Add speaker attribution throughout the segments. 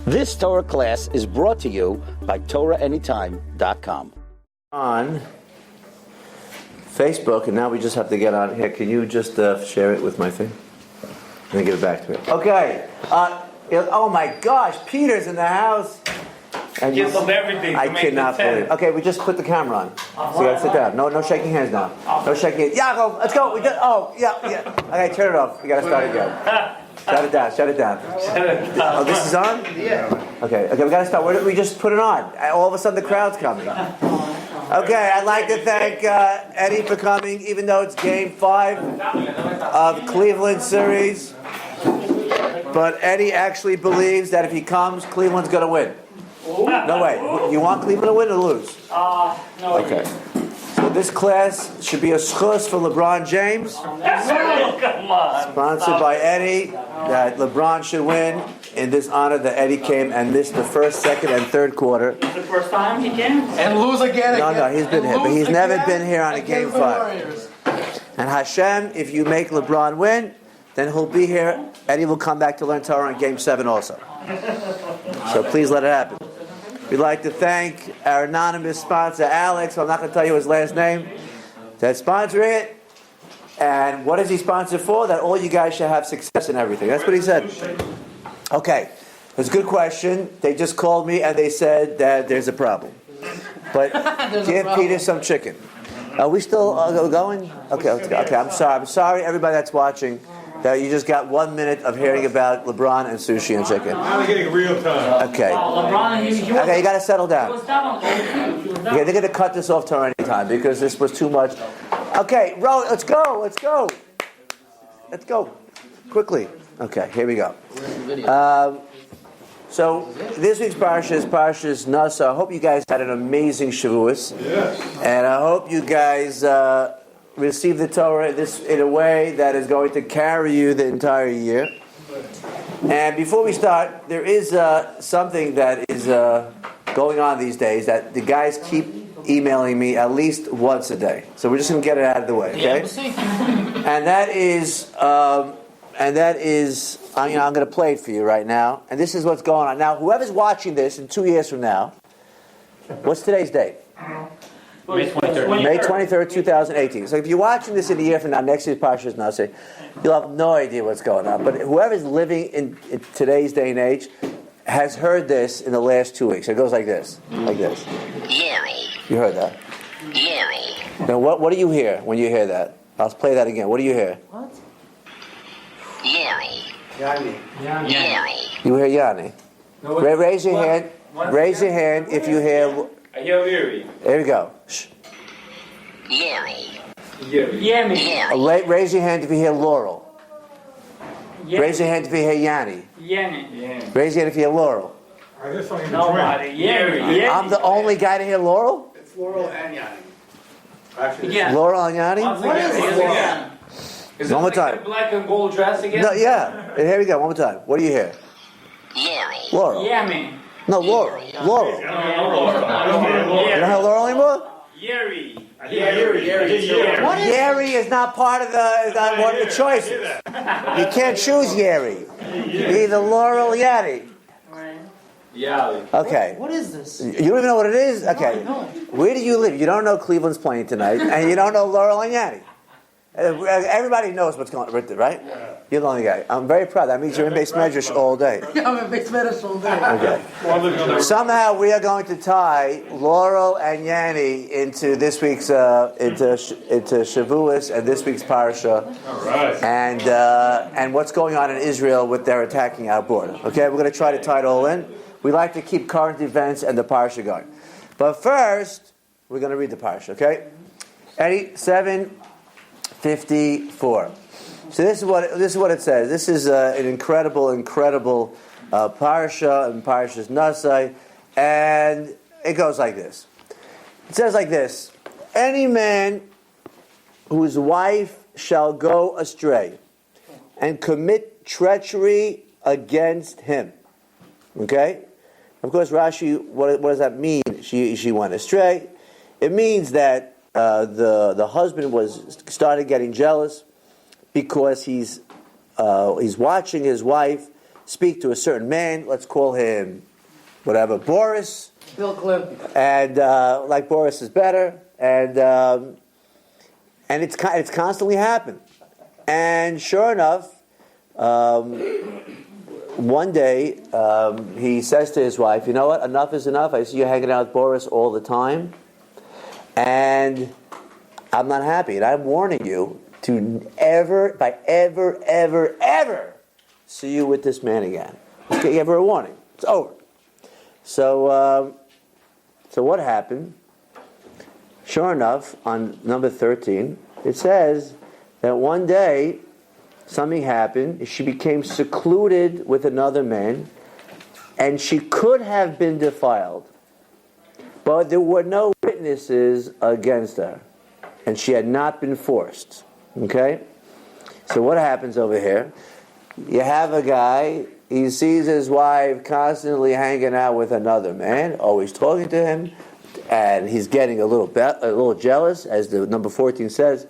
Speaker 1: This Torah class is brought to you by TorahAnytime.com.
Speaker 2: On Facebook, and now we just have to get on here. Can you just share it with my thing? And then give it back to me. Okay. Oh my gosh, Peter's in the house. And
Speaker 3: Give them everything.
Speaker 2: I cannot believe. Okay, we just put the camera on. So you gotta sit down. No shaking hands now. No shaking hands. Yaakov, let's go. Yeah. Okay, turn it off. We gotta start again. Shut it down. Oh, this is on?
Speaker 3: Yeah.
Speaker 2: Okay, we gotta start. Where did we just put it on? All of a sudden the crowd's coming. Okay, I'd like to thank Eddie for coming, even though it's Game 5 of Cleveland series. But Eddie actually believes that if he comes, Cleveland's gonna win. No way. You want Cleveland to win or lose?
Speaker 3: No.
Speaker 2: Okay. So this class should be a schus for LeBron James.
Speaker 3: Come on.
Speaker 2: Sponsored by Eddie, that LeBron should win in this honor that Eddie came and missed the first, second, and third quarter.
Speaker 3: It's the first time he came?
Speaker 4: And lose again.
Speaker 2: No, he's been here, but he's never been here on a Game 5. And Hashem, if you make LeBron win, then he'll be here. Eddie will come back to learn Torah in Game 7 also. So please let it happen. We'd like to thank our anonymous sponsor, Alex. I'm not going to tell you his last name. That's sponsoring it. And what is he sponsored for? That all you guys should have success in everything. That's what he said. Okay. That's a good question. They just called me and they said that there's a problem. But give Peter some chicken. Are we still going? Okay. I'm sorry, everybody that's watching, that you just got 1 minute of hearing about LeBron and sushi and chicken.
Speaker 5: Now we're getting real time.
Speaker 2: Okay.
Speaker 3: LeBron,
Speaker 2: Okay, you got to settle down.
Speaker 3: He was
Speaker 2: Okay, they're going to cut this off Torah anytime because this was too much. Okay, let's go. Let's go. Quickly. Okay, here we go. So this week's Parsha is Parsha Naso. I hope you guys had an amazing Shavuos.
Speaker 5: Yes.
Speaker 2: And I hope you guys receive the Torah in a way that is going to carry you the entire year. And before we start, there is something that is going on these days that the guys keep emailing me at least once a day. So we're just going to get it out of the way, okay? And that is I'm going to play it for you right now. And this is what's going on. Now, whoever's watching this in 2 years from now, what's today's date?
Speaker 3: May 23rd.
Speaker 2: May 23rd, 2018. So if you're watching this in a year from now, next year's Parsha Naso, you'll have no idea what's going on. But whoever's living in today's day and age has heard this in the last 2 weeks. It goes like this. Like this.
Speaker 6: Laurel.
Speaker 2: You heard that?
Speaker 6: Laurel.
Speaker 2: Now, what do you hear when you hear that? I'll play that again. What do you hear?
Speaker 6: Laurel.
Speaker 2: Yanni.
Speaker 6: Laurel.
Speaker 2: You hear Yanni. Raise your hand. Raise your hand if you hear...
Speaker 3: I hear Yuri.
Speaker 2: There we go. Shh.
Speaker 6: Laurel.
Speaker 3: Yanni.
Speaker 2: Raise your hand if you hear Laurel. Raise your hand if you hear Yanni.
Speaker 3: Yanni.
Speaker 2: Raise your hand if you hear Laurel.
Speaker 5: I hear something in
Speaker 3: Nobody. Yanni.
Speaker 2: I'm the only guy to hear Laurel?
Speaker 5: It's Laurel and Yanni. Actually,
Speaker 3: Yeah.
Speaker 2: Laurel and Yanni?
Speaker 3: What is it? Is it
Speaker 2: One more
Speaker 3: like
Speaker 2: time.
Speaker 3: the black and gold dress again?
Speaker 2: No, yeah. Here we go. One more time. What do you hear?
Speaker 6: Laurel.
Speaker 2: Laurel.
Speaker 3: Yanni.
Speaker 2: No, Laurel. Laurel. You don't hear Laurel anymore?
Speaker 3: Yuri.
Speaker 2: Yeri is not part of one of the choices. You can't choose Yeri. Either Laurel or Yanni.
Speaker 3: Yeah.
Speaker 2: Okay.
Speaker 4: What is this?
Speaker 2: You don't even know what it is? Okay.
Speaker 4: No.
Speaker 2: Where do you live? You don't know Cleveland's playing tonight, and you don't know Laurel and Yanni. Everybody knows what's going on, right? You're the only guy. I'm very proud. That means you're in base measure all day.
Speaker 4: Yeah, I'm a big medicine all day.
Speaker 2: Okay. Somehow we are going to tie Laurel and Yanni into this week's into Shavuos and this week's Parsha.
Speaker 5: all right.
Speaker 2: And what's going on in Israel with their attacking our border. Okay, we're going to try to tie it all in. We like to keep current events and the Parsha going. But first, we're going to read the Parsha, okay? Eddie, 7:54. So this is what it says. This is an incredible Parsha and Parsha Naso, and it goes like this. It says like this: any man whose wife shall go astray and commit treachery against him. Okay? Of course, Rashi, what does that mean? She went astray. It means that the husband started getting jealous because he's watching his wife speak to a certain man. Let's call him whatever, Boris.
Speaker 4: Bill Clinton.
Speaker 2: And like Boris is better, and it's constantly happened. And sure enough, one day he says to his wife, "You know what? Enough is enough. I see you hanging out with Boris all the time, and I'm not happy. And I'm warning you to ever see you with this man again. Okay, give her a warning. It's over." So what happened? Sure enough, on number 13, it says that one day something happened. She became secluded with another man, and she could have been defiled, but there were no witnesses against her, and she had not been forced. Okay? So what happens over here? You have a guy, he sees his wife constantly hanging out with another man, always talking to him, and he's getting a little jealous, as the number 14 says,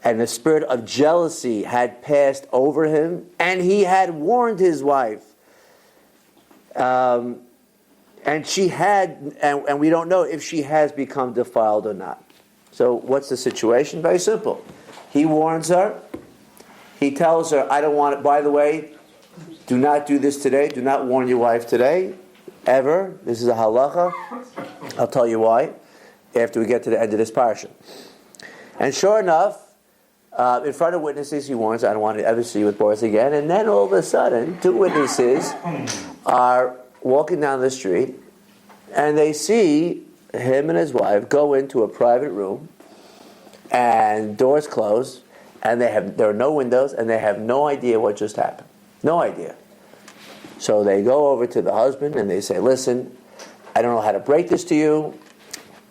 Speaker 2: and the spirit of jealousy had passed over him, and he had warned his wife. And she had, and we don't know if she has become defiled or not. So what's the situation? Very simple. He warns her. He tells her, "I don't want it. By the way, do not do this today. Do not warn your wife today, ever. This is a halacha. I'll tell you why after we get to the end of this parsha." And sure enough, in front of witnesses, he warns, "I don't want to ever see you with Boris again." And then all of a sudden, two witnesses are walking down the street, and they see him and his wife go into a private room, and doors closed, and there are no windows, and they have no idea what just happened. No idea. So they go over to the husband, and they say, "Listen, I don't know how to break this to you.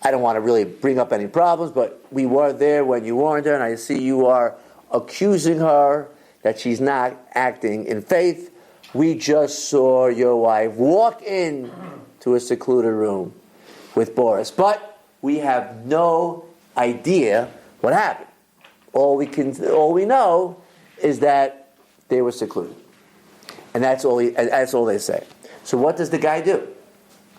Speaker 2: I don't want to really bring up any problems, but we were there when you warned her, and I see you are accusing her that she's not acting in faith. We just saw your wife walk in to a secluded room with Boris, but we have no idea what happened. All we know is that they were secluded." And that's all they say. So what does the guy do?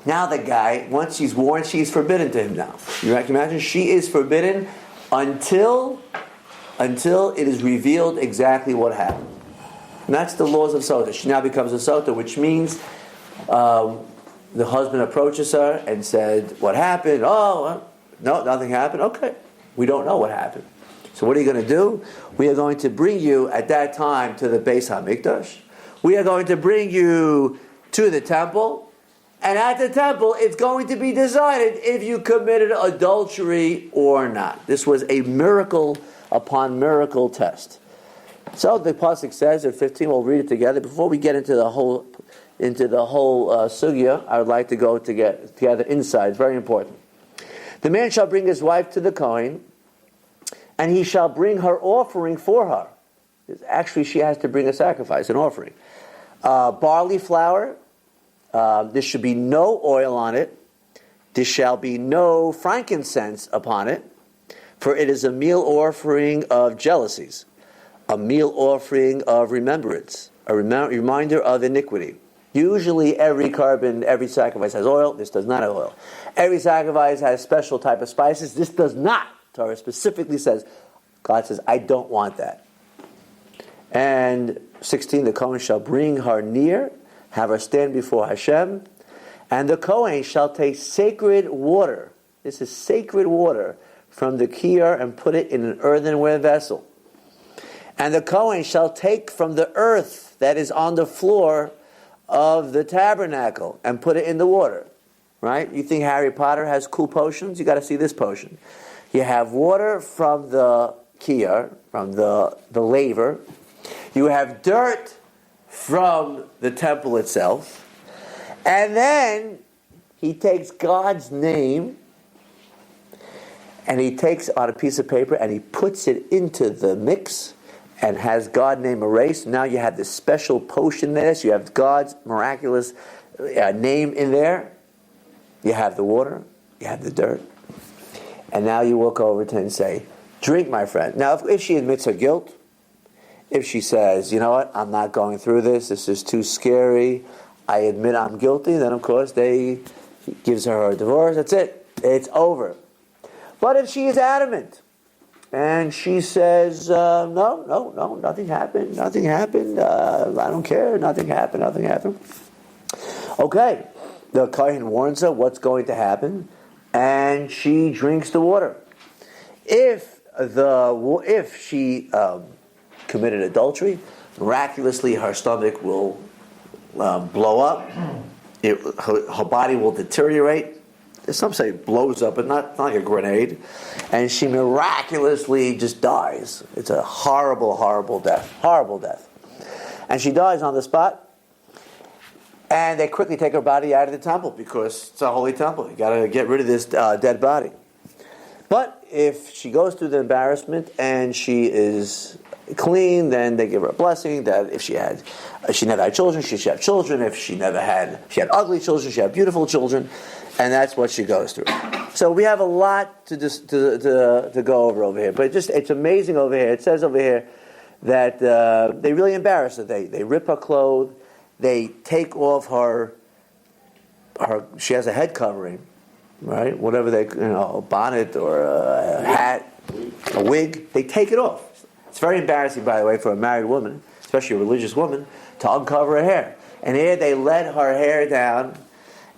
Speaker 2: Now the guy, once she's warned, she's forbidden to him now. You can imagine she is forbidden until it is revealed exactly what happened. And that's the laws of Sotah. She now becomes a Sotah, which means the husband approaches her and said, "What happened?" "Oh, no, nothing happened." "Okay, we don't know what happened. So what are you going to do? We are going to bring you at that time to the Beis HaMikdash. We are going to bring you to the temple. And at the temple, it's going to be decided if you committed adultery or not." This was a miracle upon miracle test. So the pasuk says at 15, we'll read it together. Before we get into the whole sugya, I would like to go together inside. It's very important. "The man shall bring his wife to the kohen, and he shall bring her offering for her." Actually, she has to bring a sacrifice, an offering. Barley flour. There should be no oil on it. There shall be no frankincense upon it, for it is a meal offering of jealousies, a meal offering of remembrance, a reminder of iniquity. Usually every carbon, every sacrifice has oil. This does not have oil. Every sacrifice has special type of spices. This does not. Torah specifically says, God says, "I don't want that." And 16, the Kohen shall bring her near, have her stand before Hashem, and the Kohen shall take sacred water. This is sacred water from the kiyar and put it in an earthenware vessel. And the Kohen shall take from the earth that is on the floor of the tabernacle and put it in the water. Right? You think Harry Potter has cool potions? You got to see this potion. You have water from the kiyar, from the laver. You have dirt from the temple itself. And then he takes God's name and he takes on a piece of paper and he puts it into the mix and has God's name erased. Now you have this special potion there. So you have God's miraculous name in there. You have the water. You have the dirt. And now you walk over to him and say, "Drink, my friend." Now, if she admits her guilt, If she says, you know what, I'm not going through this is too scary, I admit I'm guilty, then of course he gives her a divorce, that's it. It's over. But if she is adamant, and she says, no, nothing happened, I don't care, nothing happened. Okay, the kohen warns her what's going to happen, and she drinks the water. If she committed adultery, miraculously her stomach will blow up, her body will deteriorate. Some say it blows up, but not like a grenade. And she miraculously just dies. It's a horrible, horrible death. Horrible death. And she dies on the spot. And they quickly take her body out of the temple because it's a holy temple. You got to get rid of this dead body. But if she goes through the embarrassment and she is clean, then they give her a blessing that if she never had children, she should have children. If she had ugly children, she had beautiful children. And that's what she goes through. So we have a lot to go over here. But it's amazing over here. It says over here that they really embarrass her. They rip her clothes. They take off her. She has a head covering, right? Whatever a bonnet or a hat, a wig. They take it off. It's very embarrassing, by the way, for a married woman, especially a religious woman, to uncover her hair. And here they let her hair down.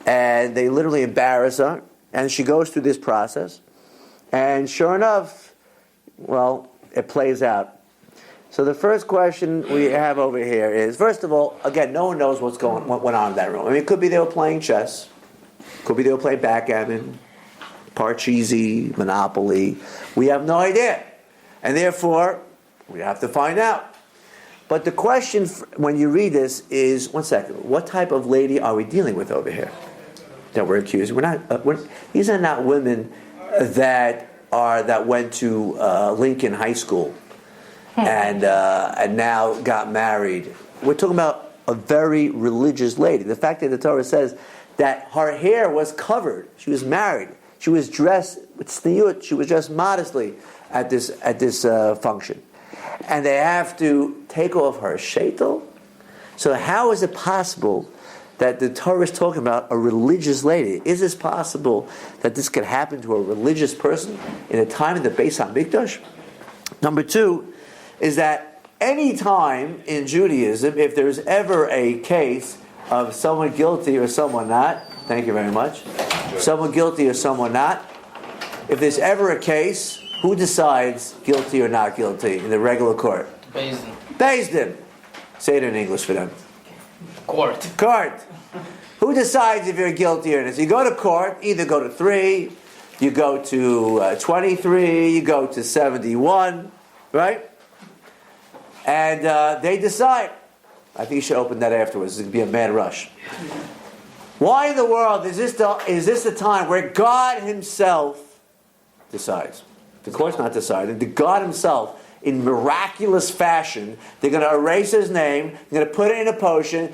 Speaker 2: And they literally embarrass her, and she goes through this process, and sure enough, well, it plays out. So the first question we have over here is, first of all, again, no one knows what went on in that room. I mean, it could be they were playing chess, could be they were playing backgammon, Parcheesi, Monopoly. We have no idea, and therefore we have to find out. But the question when you read this is, one second, what type of lady are we dealing with over here that we're accusing? These are not women that went to Lincoln High School and now got married. We're talking about a very religious lady. The fact that the Torah says that her hair was covered, she was married, she was dressed with tzniut, she was dressed modestly at this function. And they have to take off her sheitel. So how is it possible that the Torah is talking about a religious lady? Is this possible that this could happen to a religious person in a time of the Beis HaMikdash? Number two is that any time in Judaism, if there's ever a case of someone guilty or someone not, thank you very much, someone guilty or someone not, if there's ever a case, who decides guilty or not guilty in the regular court? Beis Din. Say it in English for them.
Speaker 3: Court.
Speaker 2: Who decides if you're guilty or not? So you go to court, either go to 3, you go to 23, you go to 71, right? And they decide. I think you should open that afterwards. It's going to be a mad rush. Why in the world is this the time where God Himself decides? The court's not deciding. The God Himself, in miraculous fashion, they're going to erase His name. They're going to put it in a potion.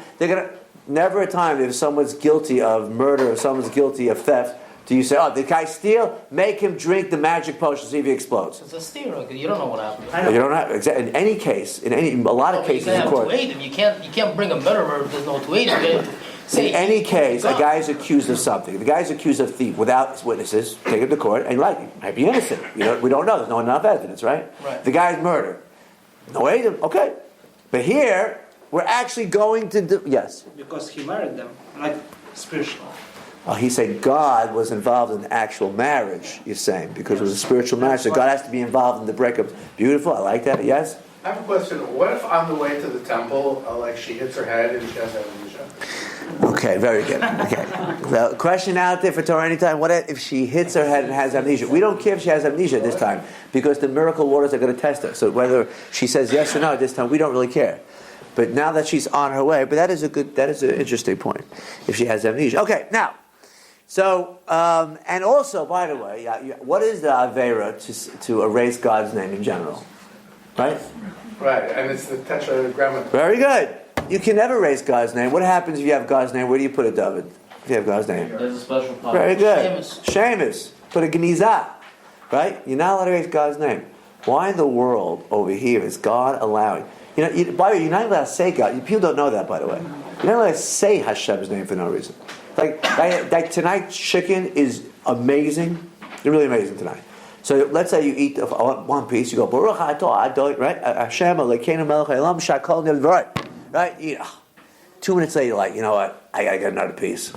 Speaker 2: Never a time if someone's guilty of murder or someone's guilty of theft do you say, oh, did the guy steal? Make him drink the magic potion, see if he explodes.
Speaker 7: It's a steal. You don't know what happened.
Speaker 2: You don't have in any case, a lot of cases in court.
Speaker 7: You can't bring a murderer if there's no to aid him.
Speaker 2: In any case, a guy is accused of something. The guy is accused of thief without witnesses. Take him to court, and he might be innocent. We don't know. There's not enough evidence, right? The guy's murdered. No aid him. Okay, but here we're actually going to yes.
Speaker 8: Because he married them, like spiritual.
Speaker 2: He's saying God was involved in actual marriage. You're saying because it was a spiritual marriage, so God has to be involved in the breakup. Beautiful. I like that. Yes.
Speaker 9: I have a question. What if on the way to the temple, she hits her head and she has amnesia?
Speaker 2: Okay, very good. Okay, the question out there for Torah anytime: what if she hits her head and has amnesia? We don't care if she has amnesia this time because the miracle waters are going to test her. So whether she says yes or no this time, we don't really care. But now that she's on her way, but that is an interesting point. If she has amnesia, okay. Now, so and also, by the way, what is the avera to erase God's name in general? Right.
Speaker 9: Right, and it's the tetragrammaton.
Speaker 2: Very good. You can never erase God's name. What happens if you have God's name? Where do you put it, David? If you have God's name.
Speaker 3: There's a special part.
Speaker 2: Very good. Sheamus. Put a gnizah. Right? You're not allowed to erase God's name. Why in the world over here is God allowing? By the way, you're not allowed to say God. People don't know that, by the way. You're not allowed to say Hashem's name for no reason. Like tonight's chicken is amazing. It's really amazing tonight. So let's say you eat one piece. You go Baruch Atah Adonai, right? Hashem Elokeinu Melech Haolam Shakol Nivrat, right? 2 minutes later, you're like, you know what? I gotta get another piece.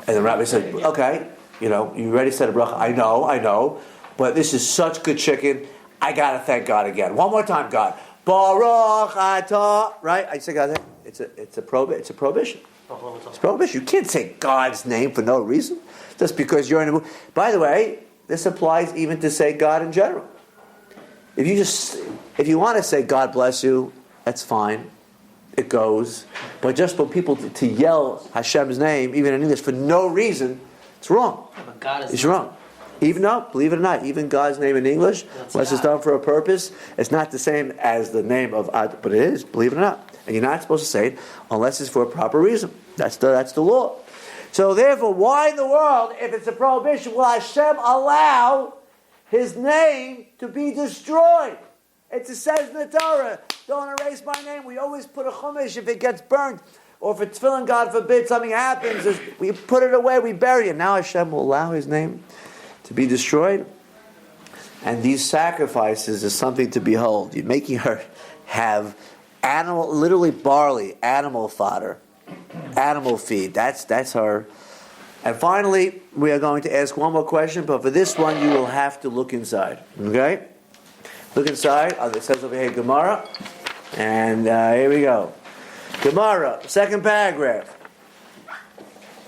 Speaker 2: And the rabbi said, okay, you already said a bracha. I know, but this is such good chicken. I gotta thank God again. One more time, God. Baruch Atah, right? I say God. It's a prohibition. It's prohibition. You can't say God's name for no reason, just because you're in a mood. By the way, this applies even to say God in general. If you want to say God bless you, that's fine. It goes. But just for people to yell Hashem's name, even in English, for no reason, it's wrong. It's wrong. Even though, believe it or not, even God's name in English, unless it's done for a purpose, it's not the same as the name of Ad, but it is, believe it or not. And you're not supposed to say it unless it's for a proper reason. That's the law. So therefore, why in the world, if it's a prohibition, will Hashem allow His name to be destroyed? It says in the Torah, don't erase my name. We always put a chumash if it gets burnt, or if it's tefillin, God forbid, something happens, we put it away, we bury it. Now Hashem will allow His name to be destroyed. And these sacrifices is something to behold. You're making her have literally barley, animal fodder, animal feed. That's her. And finally, we are going to ask one more question, but for this one, you will have to look inside. Okay? Look inside. It says over here, Gemara. And here we go. Gemara, second paragraph.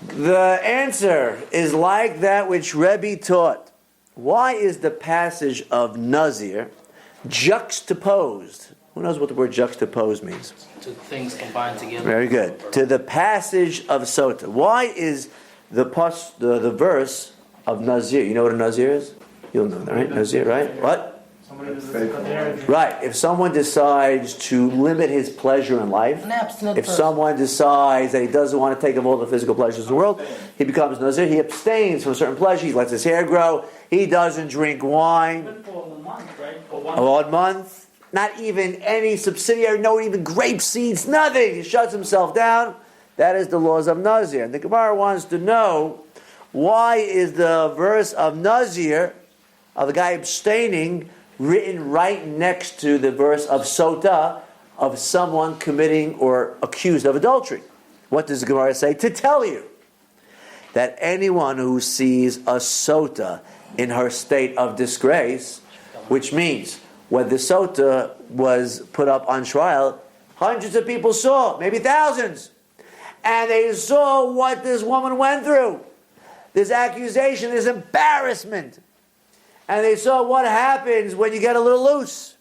Speaker 2: The answer is like that which Rabbi taught. Why is the passage of nazir juxtaposed? Who knows what the word juxtaposed means?
Speaker 7: Two things combined together.
Speaker 2: Very good. To the passage of Sotah. Why is the verse of nazir? You know what a nazir is? You'll know that, right? Nazir, right? What? Right. If someone decides to limit his pleasure in life, if someone decides that he doesn't want to take of all the physical pleasures in the world, he becomes nazir. He abstains from certain pleasures. He lets his hair grow. He doesn't drink wine.
Speaker 3: For a month, right? For
Speaker 2: 1 month. Not even any subsidiary, no even grape seeds, nothing. He shuts himself down. That is the laws of nazir. And the Gemara wants to know, why is the verse of nazir, of the guy abstaining, written right next to the verse of Sotah, of someone committing or accused of adultery? What does the Gemara say? To tell you that anyone who sees a Sotah in her state of disgrace, which means when the Sotah was put up on trial, hundreds of people saw, maybe thousands, and they saw what this woman went through, this accusation, this embarrassment. And they saw what happens when you get a little loose.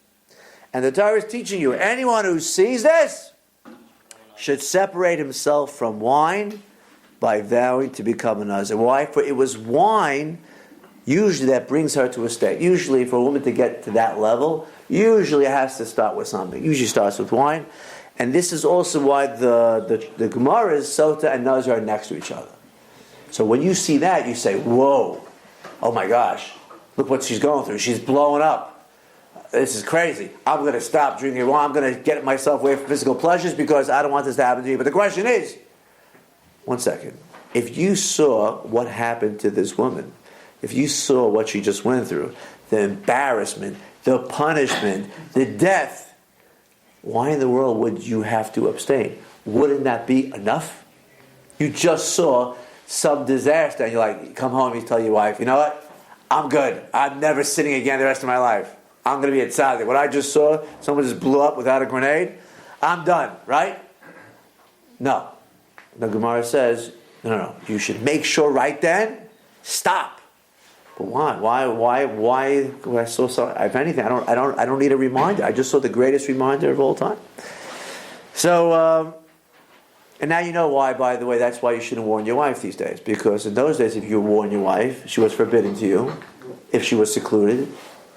Speaker 2: And the Torah is teaching you, anyone who sees this should separate himself from wine by vowing to become a nazir. Why? For it was wine, usually, that brings her to a state. Usually, for a woman to get to that level, usually it has to start with something. Usually starts with wine. And this is also why the Gemara's Sotah and nazir are next to each other. So when you see that, you say, whoa, oh my gosh. Look what she's going through. She's blowing up. This is crazy. I'm going to stop drinking wine. I'm going to get myself away from physical pleasures because I don't want this to happen to you. But the question is, one second. If you saw what happened to this woman, if you saw what she just went through, the embarrassment, the punishment, the death, why in the world would you have to abstain? Wouldn't that be enough? You just saw some disaster and you're like, you come home and you tell your wife, you know what? I'm good. I'm never sinning again the rest of my life. I'm going to be a tzaddik. What I just saw, someone just blew up without a grenade, I'm done, right? No. The Gemara says, no. You should make sure right then, stop. But why? Why? I saw something. If anything, I don't need a reminder. I just saw the greatest reminder of all time. So, and now you know why, by the way, that's why you shouldn't warn your wife these days. Because in those days, if you warn your wife, she was forbidden to you, if she was secluded,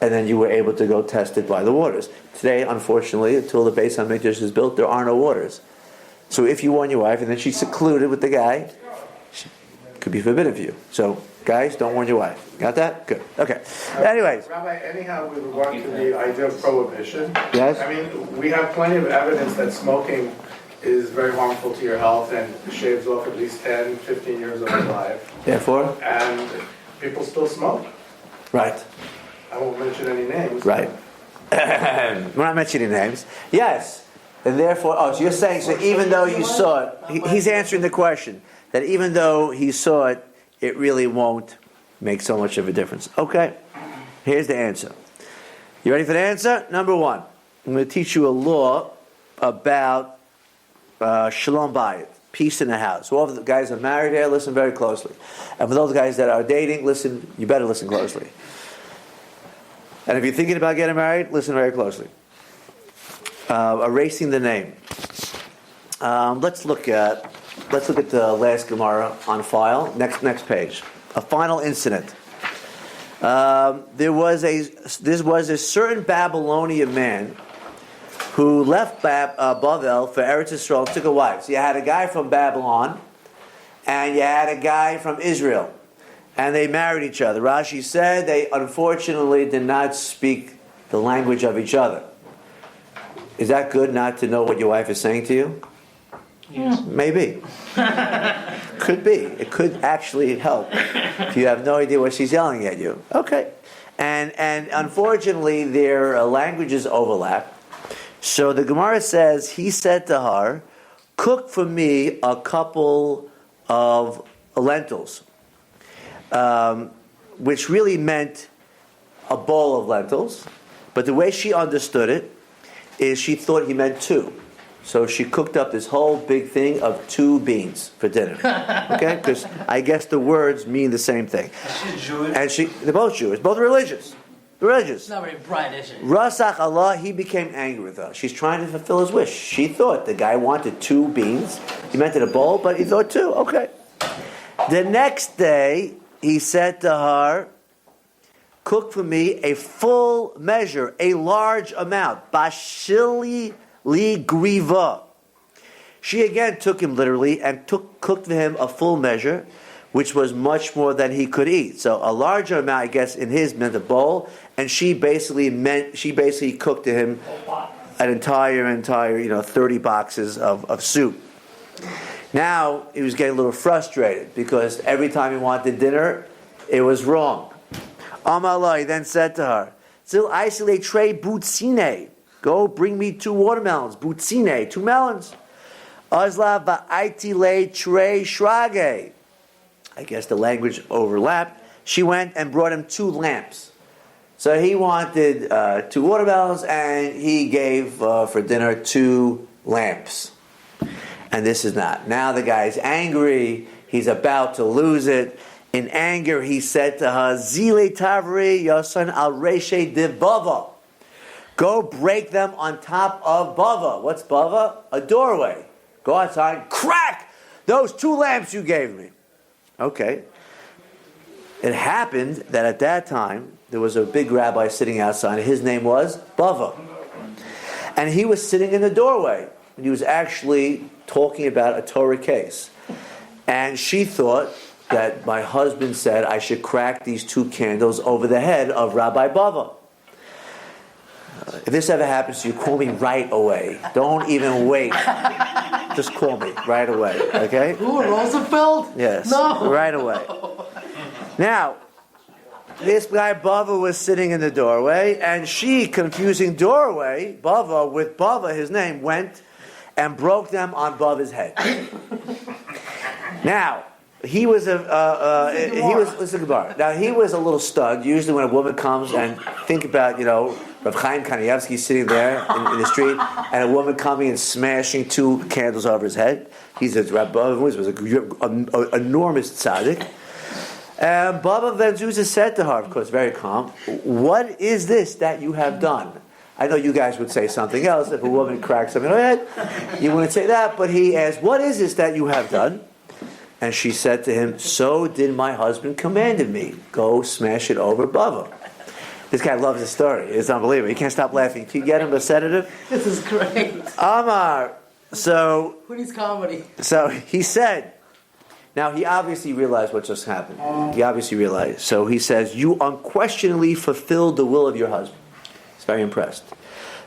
Speaker 2: and then you were able to go test it by the waters. Today, unfortunately, until the Beis HaMikdash is built, there are no waters. So if you warn your wife, and then she's secluded with the guy, could be forbidden for you. So, guys, don't warn your wife. Got that? Good. Okay. Anyways.
Speaker 9: Rabbi, anyhow, with regard to the idea of prohibition,
Speaker 2: Yes?
Speaker 9: I mean, we have plenty of evidence that smoking is very harmful to your health and shaves off at least 10, 15 years of your life.
Speaker 2: Therefore?
Speaker 9: And people still smoke.
Speaker 2: Right.
Speaker 9: I won't mention any names.
Speaker 2: Right. We're not mentioning names. Yes. And therefore, so you're saying, so even though you saw it, he's answering the question, that even though he saw it, it really won't make so much of a difference. Okay. Here's the answer. You ready for the answer? Number one, I'm going to teach you a law about shalom bayit, peace in the house. So all of the guys that are married here, listen very closely. And for those guys that are dating, listen, you better listen closely. And if you're thinking about getting married, listen very closely. Erasing the name. Let's look at the last Gemara on file. Next page. A final incident. There was a certain Babylonian man who left Bavel for Eretz Yisrael and took a wife. So you had a guy from Babylon, and you had a guy from Israel. And they married each other. Rashi said they unfortunately did not speak the language of each other. Is that good not to know what your wife is saying to you?
Speaker 7: Yes.
Speaker 2: Maybe. Could be. It could actually help if you have no idea what she's yelling at you. Okay. And unfortunately their languages overlap. So the Gemara says, he said to her, cook for me a couple of lentils. Which really meant a bowl of lentils, but the way she understood it is she thought he meant two. So she cooked up this whole big thing of 2 beans for dinner. Okay? Because I guess the words mean the same thing.
Speaker 8: She's Jewish.
Speaker 2: And they're both Jewish, both religious.
Speaker 7: It's not very bright, is it?
Speaker 2: Rasach Allah, he became angry with her. She's trying to fulfill his wish. She thought the guy wanted 2 beans. He meant it a bowl, but he thought 2. Okay. The next day, he said to her, cook for me a full measure, a large amount. Bashili li griva. She again took him literally and cooked for him a full measure, which was much more than he could eat. So a larger amount, I guess, in his meant a bowl, and she basically cooked to him an entire 30 boxes of soup. Now he was getting a little frustrated because every time he wanted dinner, it was wrong. Amalai then said to her, "Zil isolate tray butsine. Go bring me 2 watermelons. Butsine, 2 melons. Azla va'aitile tray shrage." I guess the language overlapped. She went and brought him 2 lamps. So he wanted 2 watermelons, and he gave for dinner 2 lamps. And this is not. Now the guy's angry. He's about to lose it. In anger, he said to her, "Zile tavri yasan al reshe de bava." Go break them on top of bava. What's bava? A doorway. Go outside, crack those 2 lamps you gave me. Okay. It happened that at that time, there was a big rabbi sitting outside. His name was Bava. And he was sitting in the doorway. And he was actually talking about a Torah case. And she thought that my husband said I should crack these 2 candles over the head of Rabbi Bava. If this ever happens to you, call me right away. Don't even wait. Just call me right away, okay?
Speaker 4: Who, Rosenfeld?
Speaker 2: Yes,
Speaker 4: No.
Speaker 2: right away. Now, this guy Bava was sitting in the doorway, and she, confusing doorway, Bava, with Bava, his name, went and broke them on Bava's head. Now, he was a little stunned. Usually when a woman comes and think about, Rav Chaim Kanievsky sitting there in the street, and a woman coming and smashing 2 candles over his head. He's a Rabbi, was an enormous tzaddik. And Baba Ben Zuzah said to her, of course, very calm, "What is this that you have done?" I know you guys would say something else. If a woman cracks something on her head, you wouldn't say that. But he asked, "What is this that you have done?" And she said to him, "So did my husband commanded me. Go smash it over Bava." This guy loves the story. It's unbelievable. He can't stop laughing. Can you get him a sedative?
Speaker 4: This is great.
Speaker 2: Amar. So
Speaker 4: Who needs comedy?
Speaker 2: he said, Now, he obviously realized what just happened. He obviously realized. So he says, you unquestionably fulfilled the will of your husband. He's very impressed.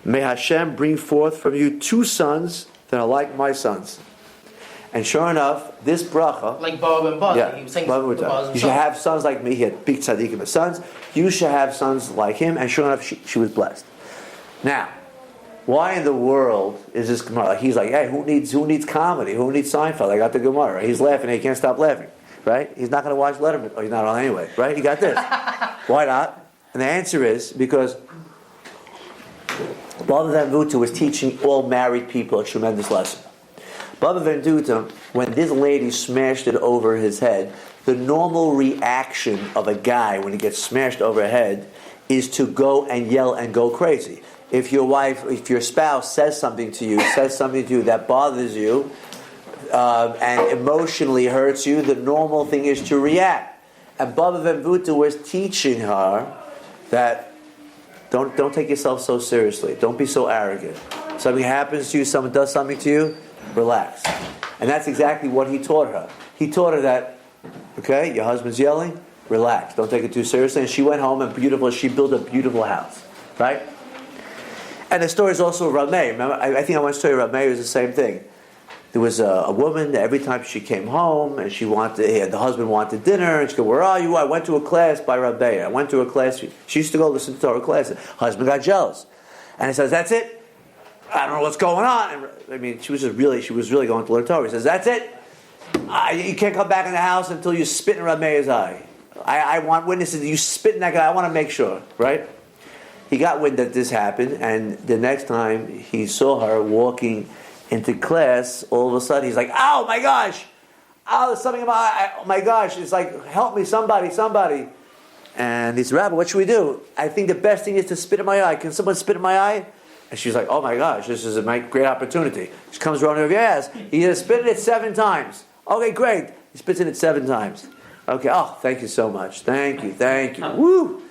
Speaker 2: May Hashem bring forth from you 2 sons that are like my sons. And sure enough, this bracha...
Speaker 7: Like Bob and Buzz.
Speaker 2: Yeah,
Speaker 7: He was saying
Speaker 2: you should have sons like me. He had big tzaddikim as sons. You should have sons like him. And sure enough, she was blessed. Now, why in the world is this Gemara? He's like, hey, who needs comedy? Who needs Seinfeld? I got the Gemara. He's laughing. He can't stop laughing. Right? He's not going to watch Letterman. Oh, he's not on anyway. Right? He got this. Why not? And the answer is because Baba Van Vuta was teaching all married people a tremendous lesson. Baba Van Vuta, when this lady smashed it over his head, the normal reaction of a guy when he gets smashed over the head is to go and yell and go crazy. If your spouse says something to you that bothers you and emotionally hurts you, the normal thing is to react. And Baba Van Vuta was teaching her that don't take yourself so seriously. Don't be so arrogant. Something happens to you, someone does something to you, relax. And that's exactly what he taught her. He taught her that, okay, your husband's yelling, relax. Don't take it too seriously. And she went home and she built a beautiful house. Right? And the story is also Rabbi. Remember, I think I once told you Rabbi was the same thing. There was a woman that every time she came home and the husband wanted dinner, and she go, where are you? I went to a class by Rabbi. I went to a class. She used to go listen to Torah classes. Husband got jealous. And he says, that's it? I don't know what's going on. And, she was really going to learn Torah. He says, that's it? You can't come back in the house until you spit in Rabbi's eye. I want witnesses. You spit in that guy. I want to make sure, right? He got wind that this happened, and the next time he saw her walking into class, all of a sudden he's like, "Oh my gosh! Oh, there's something in my eye! Oh my gosh! It's like, help me, somebody!" And he said, "Rabbi, what should we do? I think the best thing is to spit in my eye. Can someone spit in my eye?" And she's like, "Oh my gosh, this is a great opportunity." She comes running over. Yes, he has spit in it 7 times. Okay, great. He spits in it 7 times. Okay. Oh, thank you so much. Thank you. Woo.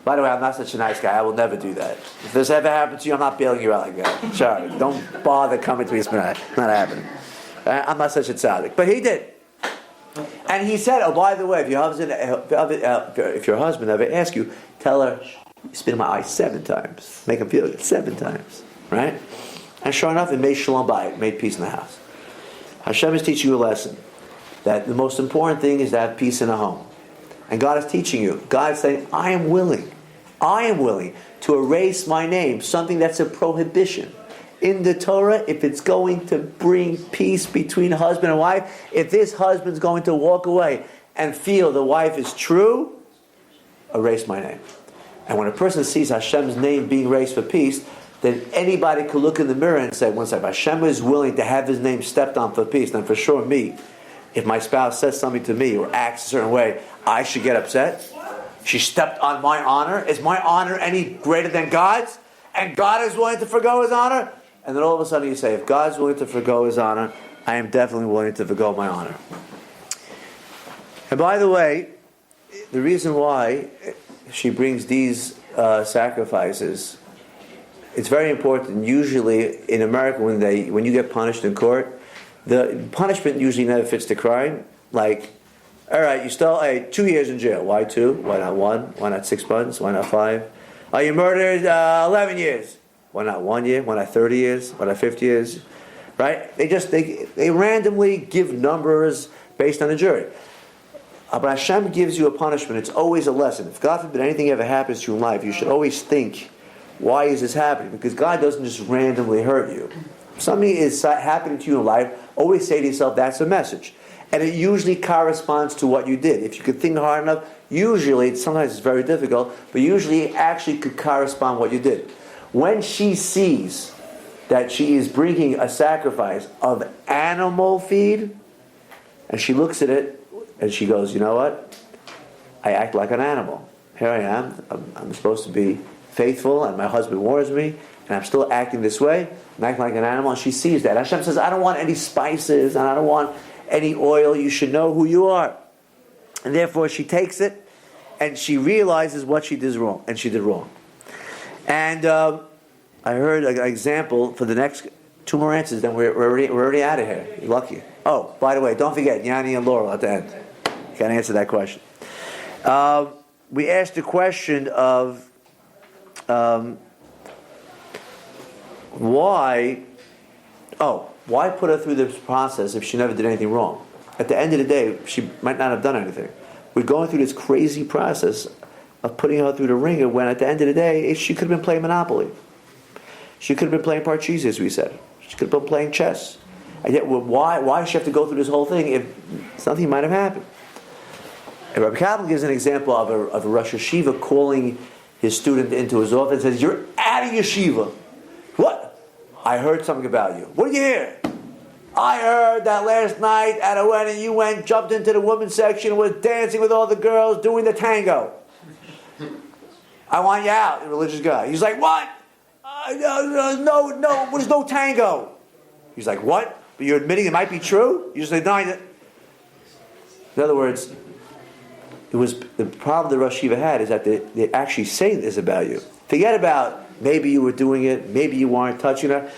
Speaker 2: By the way, I'm not such a nice guy. I will never do that. If this ever happens to you, I'm not bailing you out like that. Sorry. Don't bother coming to me. It's not happening. I'm not such a tzaddik. But he did. And he said, oh, by the way, if your husband ever asks you, tell her, you spit in my eye 7 times. Make him feel it 7 times. Right? And sure enough, it made shalom bayit. It made peace in the house. Hashem is teaching you a lesson. That the most important thing is to have peace in a home. And God is teaching you. God is saying, I am willing to erase my name, something that's a prohibition. In the Torah, if it's going to bring peace between husband and wife, if this husband's going to walk away and feel the wife is true, erase my name. And when a person sees Hashem's name being erased for peace, then anybody could look in the mirror and say, one second, Hashem is willing to have his name stepped on for peace, then for sure me, if my spouse says something to me or acts a certain way, I should get upset. She stepped on my honor. Is my honor any greater than God's? And God is willing to forgo his honor? And then all of a sudden you say, if God's willing to forgo his honor, I am definitely willing to forgo my honor. And by the way, the reason why she brings these sacrifices, it's very important. Usually in America, when you get punished in court, the punishment usually never fits the crime. Like, all right, you stole 2 years in jail. Why 2? Why not 1? Why not 6 months? Why not 5? You murdered 11 years. Why not 1 year? Why not 30 years? Why not 50 years? Right? They randomly give numbers based on the jury. But Hashem gives you a punishment. It's always a lesson. If God forbid anything ever happens to you in life, you should always think, why is this happening? Because God doesn't just randomly hurt you. If something is happening to you in life, always say to yourself, that's a message. And it usually corresponds to what you did. If you could think hard enough, sometimes it's very difficult, but usually it actually could correspond what you did. When she sees that she is bringing a sacrifice of animal feed, and she looks at it, and she goes, you know what? I act like an animal. Here I am. I'm supposed to be faithful, and my husband warns me, and I'm still acting this way. I'm acting like an animal, and she sees that. Hashem says, I don't want any spices, and I don't want any oil. You should know who you are. And therefore she takes it, and she realizes what she did wrong, and she did wrong. And I heard an example for the next 2 more answers, then we're already out of here. You're lucky. Oh, by the way, don't forget Yanni and Laurel at the end. Can't answer that question. We asked the question of why put her through this process if she never did anything wrong? At the end of the day, she might not have done anything. We're going through this crazy process of putting her through the ringer when at the end of the day, she could have been playing Monopoly. She could have been playing Parcheesi, as we said. She could have been playing chess. And yet, why does she have to go through this whole thing if something might have happened? And Rabbi Kaplan gives an example of a Rosh Yeshiva calling his student into his office and says, "You're out of yeshiva." "What?" "I heard something about you." "What did you hear?" "I heard that last night at a wedding you jumped into the women's section and was dancing with all the girls doing the tango. I want you out." The religious guy. He's like, "What? No, there's no tango." He's like, "What? But you're admitting it might be true? You just denying it." In other words, it was the problem the Rosh Yeshiva had is that they actually say this about you. Forget about maybe you were doing it, maybe you weren't touching her.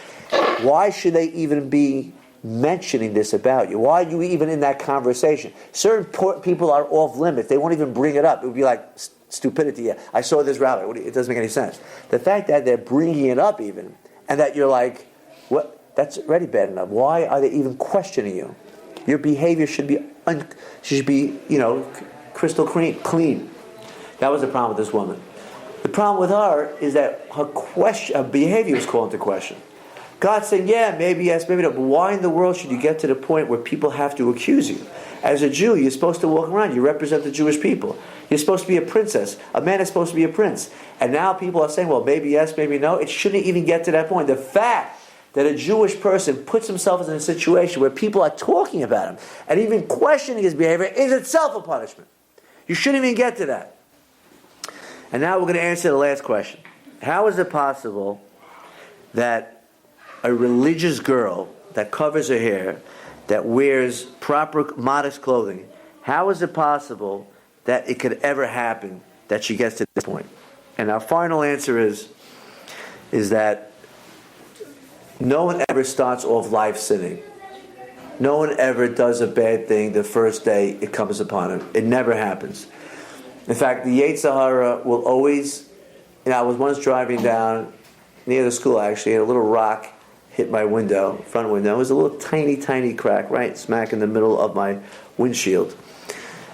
Speaker 2: Why should they even be mentioning this about you? Why are you even in that conversation? Certain people are off limits. They won't even bring it up. It would be like stupidity. Yeah, I saw this rabbi. It doesn't make any sense. The fact that they're bringing it up even, and that you're like, what? That's already bad enough. Why are they even questioning you? Your behavior should be crystal clean. That was the problem with this woman. The problem with her is that her behavior was called into question. God said, yeah, maybe yes, maybe no. But why in the world should you get to the point where people have to accuse you? As a Jew, you're supposed to walk around. You represent the Jewish people. You're supposed to be a princess. A man is supposed to be a prince. And now people are saying, well, maybe yes, maybe no. It shouldn't even get to that point. The fact that a Jewish person puts himself in a situation where people are talking about him and even questioning his behavior is itself a punishment. You shouldn't even get to that. And now we're going to answer the last question. How is it possible that a religious girl that covers her hair, that wears proper modest clothing, how is it possible that it could ever happen that she gets to this point? And our final answer is that no one ever starts off life sinning. No one ever does a bad thing the first day it comes upon him. It never happens. In fact, the Yetzer Hara will always... I was once driving down near the school, actually, and a little rock hit my window, front window. It was a little tiny, tiny crack, right smack in the middle of my windshield.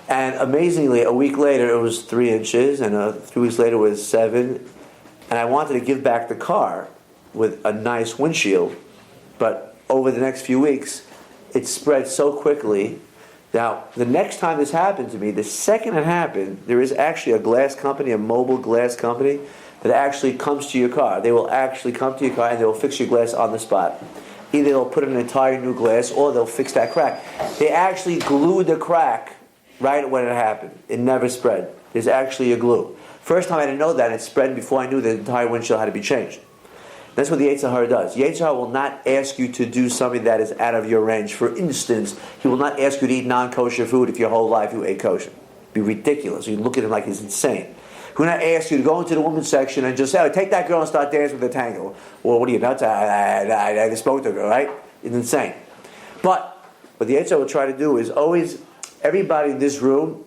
Speaker 2: And amazingly, a week later, it was 3 inches, and 3 weeks later, it was 7. And I wanted to give back the car with a nice windshield, but over the next few weeks, it spread so quickly. Now, the next time this happened to me, the second it happened, there is actually a glass company, a mobile glass company, that actually comes to your car. They will actually come to your car and they will fix your glass on the spot. Either they'll put in an entire new glass or they'll fix that crack. They actually glued the crack right when it happened. It never spread. There's actually a glue. First time I didn't know that, it spread before I knew the entire windshield had to be changed. That's what the Yetzer Hara does. Yetzer Hara will not ask you to do something that is out of your range. For instance, he will not ask you to eat non-kosher food if your whole life you ate kosher. It'd be ridiculous. You look at him like he's insane. He will not ask you to go into the women's section and just say, oh, take that girl and start dancing with the tango. Or what are you, nuts? I spoke to her, right? It's insane. But what the Yetzer Hara will try to do is always, everybody in this room,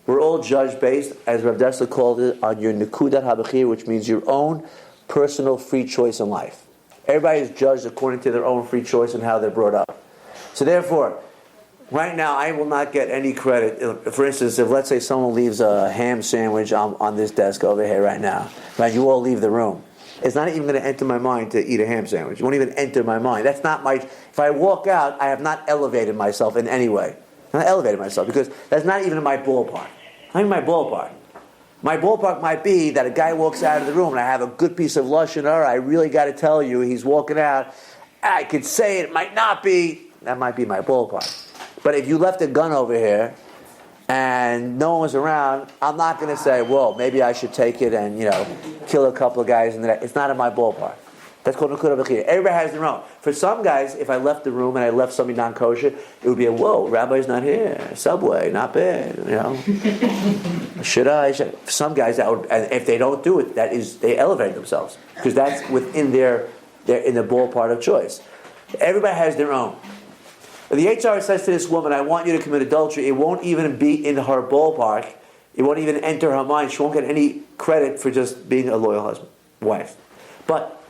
Speaker 2: we're all judged based, as Rav Dessler called it, on your nekudat habechir, which means your own personal free choice in life. Everybody is judged according to their own free choice and how they're brought up. So therefore, right now I will not get any credit. For instance, if let's say someone leaves a ham sandwich on this desk over here right now, right? You all leave the room. It's not even going to enter my mind to eat a ham sandwich. It won't even enter my mind. That's not my... If I walk out, I have not elevated myself in any way. I'm not elevated myself because that's not even in my ballpark. Not even my ballpark. My ballpark might be that a guy walks out of the room and I have a good piece of Lashon Hara. I really got to tell you, he's walking out. I could say it might not be. That might be my ballpark. But if you left a gun over here and no one was around, I'm not going to say, well, maybe I should take it and, kill a couple of guys. It's not in my ballpark. That's called Nekudah B'chira. Everybody has their own. For some guys, if I left the room and I left something non-kosher, it would be whoa, Rabbi's not here. Subway, not bad. Should I? For some guys, that would, and if they don't do it, that is, they elevate themselves because that's within their in the ballpark of choice. Everybody has their own. If the HR says to this woman, I want you to commit adultery, it won't even be in her ballpark. It won't even enter her mind. She won't get any credit for just being a loyal husband, wife. But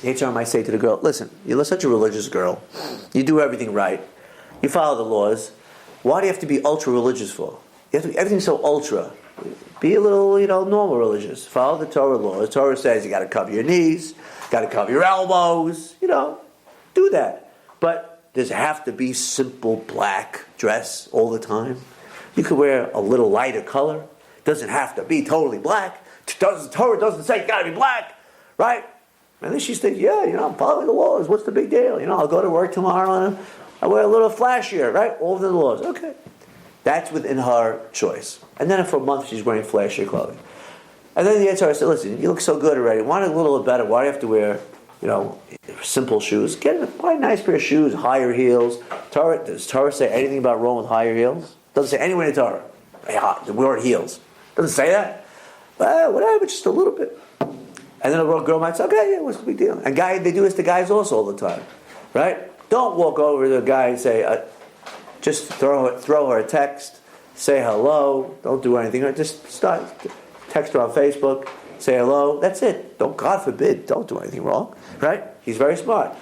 Speaker 2: the HR might say to the girl, listen, you're such a religious girl. You do everything right. You follow the laws. Why do you have to be ultra-religious for? You have to be everything so ultra. Be a little, normal religious. Follow the Torah law. The Torah says you got to cover your knees, got to cover your elbows. Do that. But does it have to be simple black dress all the time? You could wear a little lighter color. It doesn't have to be totally black. Torah doesn't say you got to be black, right? And then she thinks, I'm following the laws. What's the big deal? I'll go to work tomorrow and I wear a little flashier, right? All of the laws. Okay. That's within her choice. And then for a month she's wearing flashier clothing. And then the HR said, listen, you look so good already. Want a little better? Why do you have to wear, simple shoes? Buy a nice pair of shoes, higher heels. Does Torah say anything about wrong with higher heels? Doesn't say anywhere in the Torah. The word heels. Doesn't say that. Well, whatever, just a little bit. And then a girl might say, okay, yeah, what's the big deal? And they do this to guys also all the time. Right? Don't walk over to a guy and say, just throw her a text, say hello, don't do anything. Just text her on Facebook, say hello, that's it. God forbid, don't do anything wrong. Right? He's very smart.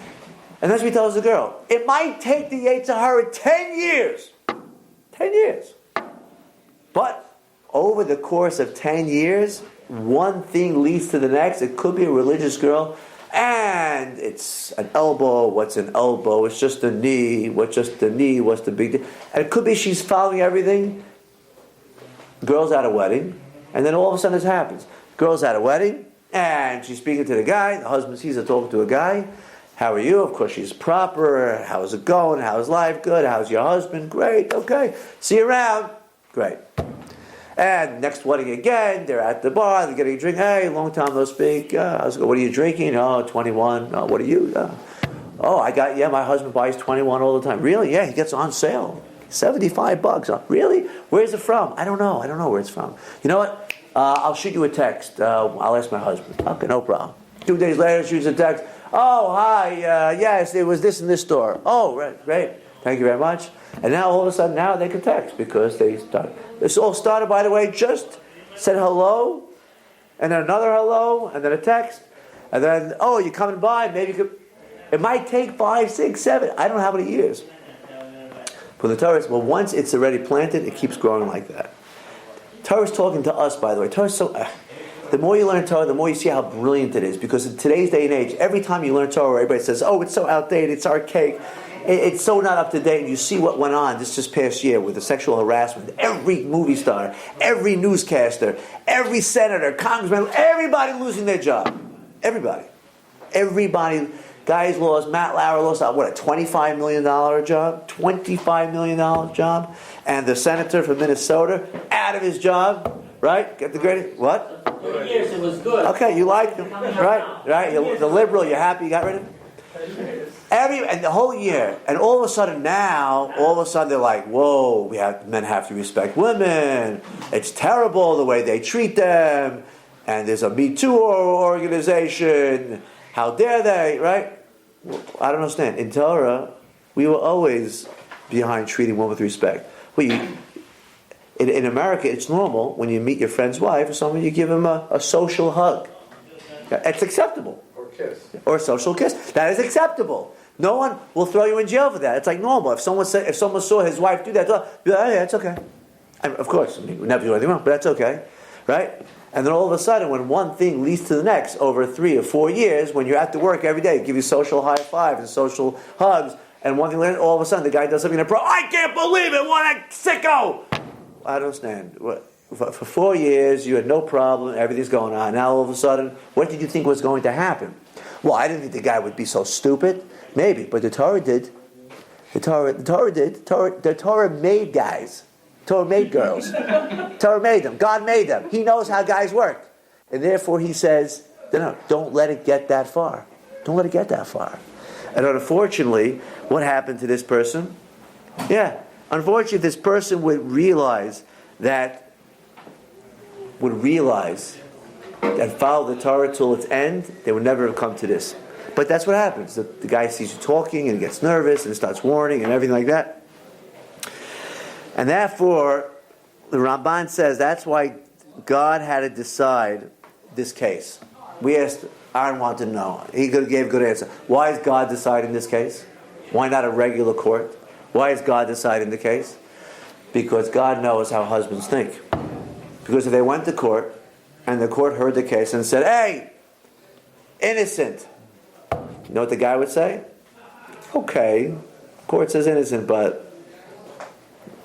Speaker 2: And that's what he tells the girl. It might take the Yetzer Hara 10 years. 10 years. But over the course of 10 years, one thing leads to the next. It could be a religious girl, and it's an elbow. What's an elbow? It's just a knee. What's just the knee? What's the big deal? And it could be she's following everything. Girl's at a wedding, and then all of a sudden this happens. Girl's at a wedding, and she's speaking to the guy. The husband sees her talking to a guy. How are you? Of course, she's proper. How's it going? How's life? Good. How's your husband? Great. Okay. See you around. Great. And next wedding again, they're at the bar, they're getting a drink. Hey, long time no speak. What are you drinking? 21. What are you? My husband buys 21 all the time. Really? Yeah, he gets on sale. $75. Really? Where's it from? I don't know where it's from. You know what? I'll shoot you a text. I'll ask my husband. Okay, no problem. 2 days later, shoots a text. Oh, hi. Yes, it was this in this store. Oh, right, great. Thank you very much. And now all of a sudden, now they can text because they start. This all started, by the way, just said hello, and then another hello, and then a text, and then, you're coming by, maybe you could. It might take 5, 6, 7, I don't know how many years. But the Torah, once it's already planted, it keeps growing like that. Torah's talking to us, by the way. Torah's the more you learn Torah, the more you see how brilliant it is. Because in today's day and age, every time you learn Torah, everybody says, it's so outdated, it's archaic. It's so not up to date, and you see what went on this just past year with the sexual harassment. Every movie star, every newscaster, every senator, congressman, everybody losing their job. Everybody. Guys lost, Matt Laurel lost, a $25 million job? $25 million job? And the senator from Minnesota, out of his job, right? Get the credit. What?
Speaker 7: 30 years, it was good.
Speaker 2: Okay, you liked him, right? The liberal, you're happy you got rid of him? And the whole year, and all of a sudden they're like, whoa, men have to respect women. It's terrible the way they treat them. And there's a Me Too organization. How dare they, right? I don't understand. In Torah, we were always behind treating women with respect. In America, it's normal when you meet your friend's wife or someone, you give him a social hug. It's acceptable. Or a social kiss. That is acceptable. No one will throw you in jail for that. It's like normal. If someone saw his wife do that, be like, yeah, it's okay. And of course, we never do anything wrong, but that's okay, right? And then all of a sudden, when one thing leads to the next over 3 or 4 years, when you're at the work every day, give you social high fives and social hugs, and one thing later, all of a sudden, the guy does something in a I can't believe it! What a sicko! I don't understand. For 4 years, you had no problem, everything's going on. Now all of a sudden, what did you think was going to happen? Well, I didn't think the guy would be so stupid. Maybe, but the Torah did. The Torah made guys. Torah made girls. Torah made them. God made them. He knows how guys work. And therefore he says, don't let it get that far. Don't let it get that far. And unfortunately, what happened to this person? Unfortunately, this person would realize and follow the Torah till its end, they would never have come to this. But that's what happens. The guy sees you talking and gets nervous and starts warning and everything like that. And therefore, the Ramban says that's why God had to decide this case. We asked, Aaron wanted to know. He gave a good answer. Why is God deciding this case? Why not a regular court? Why is God deciding the case? Because God knows how husbands think. Because if they went to court and the court heard the case and said, hey, innocent. You know what the guy would say? Okay, court says innocent, but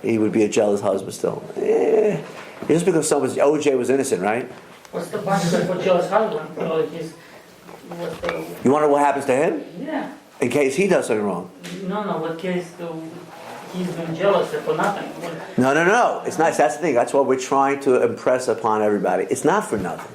Speaker 2: he would be a jealous husband still. Just because OJ was innocent, right?
Speaker 7: What's the punishment for jealous husband?
Speaker 2: You want to know what happens to him?
Speaker 7: Yeah.
Speaker 2: In case he does something wrong.
Speaker 7: No. What case he's been jealous for nothing?
Speaker 2: No. It's nice. That's the thing. That's what we're trying to impress upon everybody. It's not for nothing.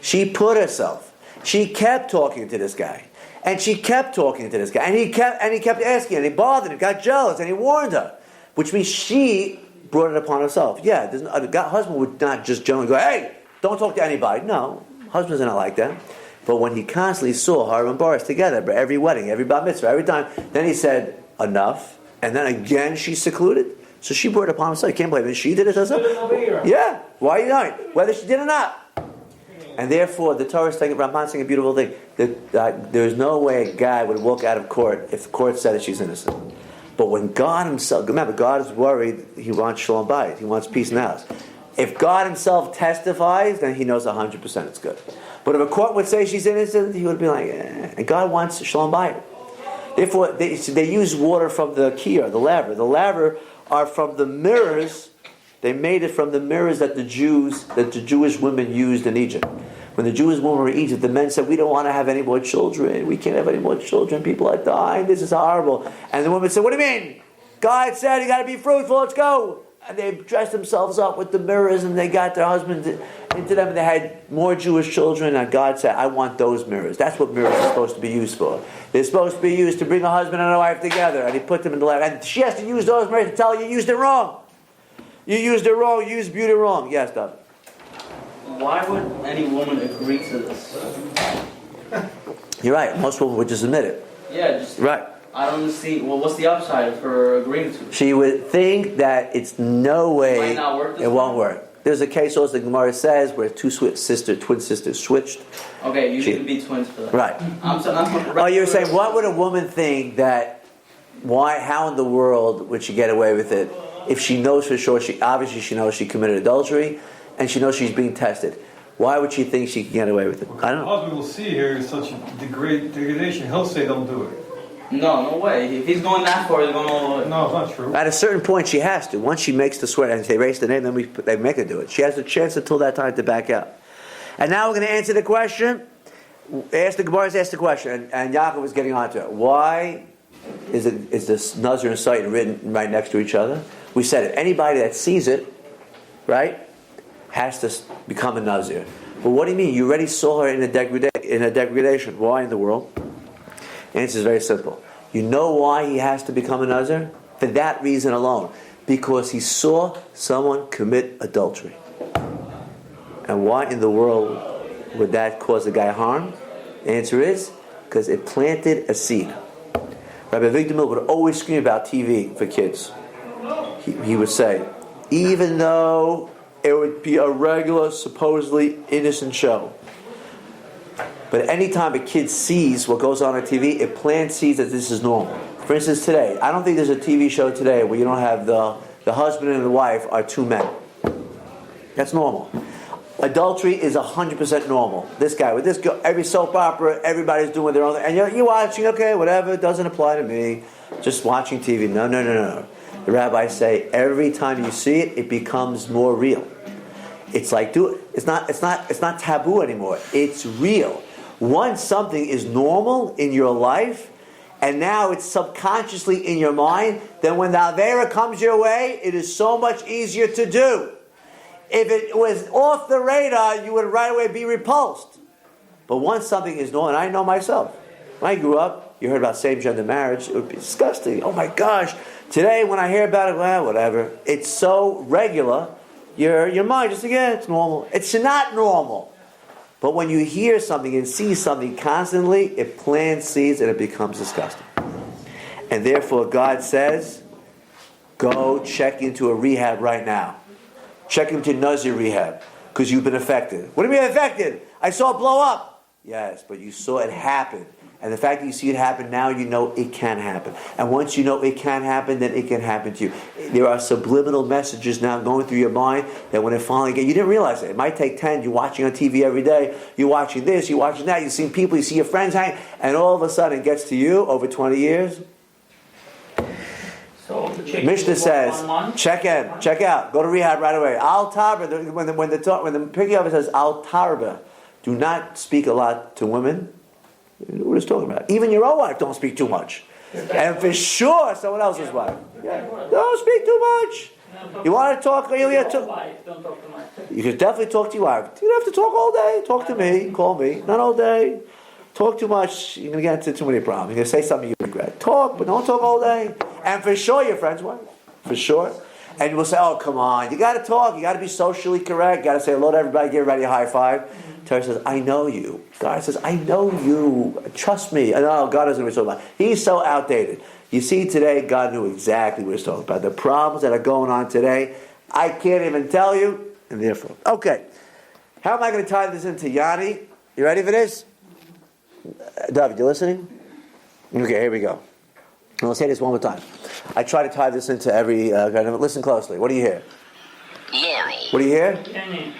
Speaker 2: She put herself. She kept talking to this guy. And she kept talking to this guy. And he kept asking, and he bothered him, got jealous, and he warned her. Which means she brought it upon herself. Yeah, a husband would not just generally go, hey, don't talk to anybody. No, husbands are not like that. But when he constantly saw her and Boris together, every wedding, every bar mitzvah, every time, then he said, enough. And then again, she's secluded. So she brought it upon herself. You can't blame her. She did it herself. Yeah, why are you doing it? Whether she did or not. And therefore, the Torah is saying, Ramban saying a beautiful thing. There's no way a guy would walk out of court if the court said that she's innocent. But when God himself, remember, God is worried, he wants shalom bayit, he wants peace in the house. If God himself testifies, then he knows 100% it's good. But if a court would say she's innocent, he would be like, and God wants shalom bayit. Therefore, they use water from the kiyah, the laver. The laver are from the mirrors. They made it from the mirrors that the Jewish women used in Egypt. When the Jewish women were in Egypt, the men said, we don't want to have any more children. We can't have any more children. People are dying. This is horrible. And the women said, what do you mean? God said you got to be fruitful. Let's go. And they dressed themselves up with the mirrors and they got their husbands into them and they had more Jewish children. And God said, I want those mirrors. That's what mirrors are supposed to be used for. They're supposed to be used to bring a husband and a wife together. And he put them in the lab. And she has to use those mirrors to tell you used it wrong. You used it wrong. You used beauty wrong. Yes, David.
Speaker 3: Why would any woman agree to this?
Speaker 2: You're right. Most women would just admit it.
Speaker 3: Yeah, just
Speaker 2: right.
Speaker 3: I don't see. Well, what's the upside of her agreeing to it?
Speaker 2: She would think that it's no way
Speaker 3: Might not work
Speaker 2: it won't work. There's a case also the Gemara says where twin sisters switched.
Speaker 3: Okay, you need to be twins for that.
Speaker 2: Right. Oh, you're saying what would a woman think that? Why? How in the world would she get away with it if she knows for sure? She knows she committed adultery. And she knows she's being tested. Why would she think she can get away with it? I don't know.
Speaker 5: The husband will see here such a degradation. He'll say, "Don't do it."
Speaker 3: No way. If he's going that far, he's going all the way.
Speaker 5: No, it's not true.
Speaker 2: At a certain point, she has to. Once she makes the swear, and they erase the name, then they make her do it. She has a chance until that time to back out. And now we're going to answer the question. The Gemara asked the question, and Yaakov was getting onto it. Why is this nazir and Sotah written right next to each other? We said it. Anybody that sees it, right, has to become a nazir. Well, what do you mean? You already saw her in a degradation. Why in the world? The answer is very simple. You know why he has to become a nazir? For that reason alone. Because he saw someone commit adultery. And why in the world would that cause a guy harm? The answer is because it planted a seed. Rabbi Vigdamil would always scream about TV for kids. He would say, even though it would be a regular, supposedly innocent show, but anytime a kid sees what goes on TV, it plants seeds that this is normal. For instance, today, I don't think there's a TV show today where you don't have the husband and the wife are two men. That's normal. Adultery is 100% normal. This guy with this girl, every soap opera, everybody's doing their own thing. And you're watching, okay, whatever, it doesn't apply to me. Just watching TV. No. The rabbis say every time you see it, it becomes more real. It's like it's not taboo anymore. It's real. Once something is normal in your life, and now it's subconsciously in your mind, then when the Avera comes your way, it is so much easier to do. If it was off the radar, you would right away be repulsed. But once something is normal, and I know myself, when I grew up, you heard about same-gender marriage, it would be disgusting. Oh my gosh. Today, when I hear about it, well, whatever. It's so regular, your mind just, again, it's normal. It's not normal. But when you hear something and see something constantly, it plants seeds and it becomes disgusting. And therefore God says, go check into a rehab right now. Check into nazir rehab, because you've been affected. What do you mean affected? I saw it blow up. Yes, but you saw it happen. And the fact that you see it happen now, you know it can happen. And once you know it can happen, then it can happen to you. There are subliminal messages now going through your mind that when it finally gets, you didn't realize it. It might take 10. You're watching on TV every day. You're watching this. You're watching that. You've seen people. You see your friends hang. And all of a sudden it gets to you over 20 years.
Speaker 7: So
Speaker 2: Mishnah says, check in, check out, go to rehab right away. Al tarba. When the picking up it says al tarba, do not speak a lot to women. What is talking about? Even your own wife, don't speak too much. And for sure, someone else's wife. Yeah. Don't speak too much. You want to talk? You can definitely talk to your wife. You don't have to talk all day. Talk to me. Call me. Not all day. Talk too much, you're going to get into too many problems. You're going to say something you regret. Talk, but don't talk all day. And for sure, your friend's wife. For sure. And you will say, oh, come on. You got to talk. You got to be socially correct. You got to say hello to everybody. Give everybody a high five. Torah says, I know you. God says, I know you. Trust me. I know God doesn't know what he's talking about. He's so outdated. You see, today, God knew exactly what he's talking about. The problems that are going on today, I can't even tell you. And therefore, okay. How am I going to tie this into Yanni? You ready for this? David, you listening? Okay, here we go. And I'll say this one more time. I try to tie this into every... listen closely. What do you hear?
Speaker 6: Laurel.
Speaker 2: What do you hear?
Speaker 7: Yanni.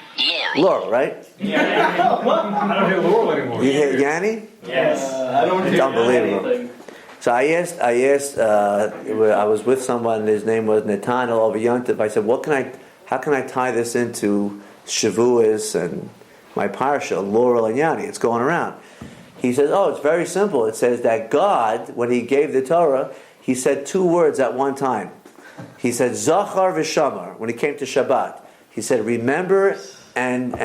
Speaker 2: Laurel, right?
Speaker 5: I don't hear Laurel anymore.
Speaker 2: You hear Yanni?
Speaker 7: Yes.
Speaker 3: I don't
Speaker 2: It's unbelievable. So I asked, I was with someone, his name was Nathaniel over Yontif. I said, how can I tie this into Shavuos and my Parsha, Laurel and Yanni? It's going around. He says, oh, it's very simple. It says that God, when he gave the Torah, he said two words at one time. He said, Zachar v'shamar, when it came to Shabbat. He said, remember and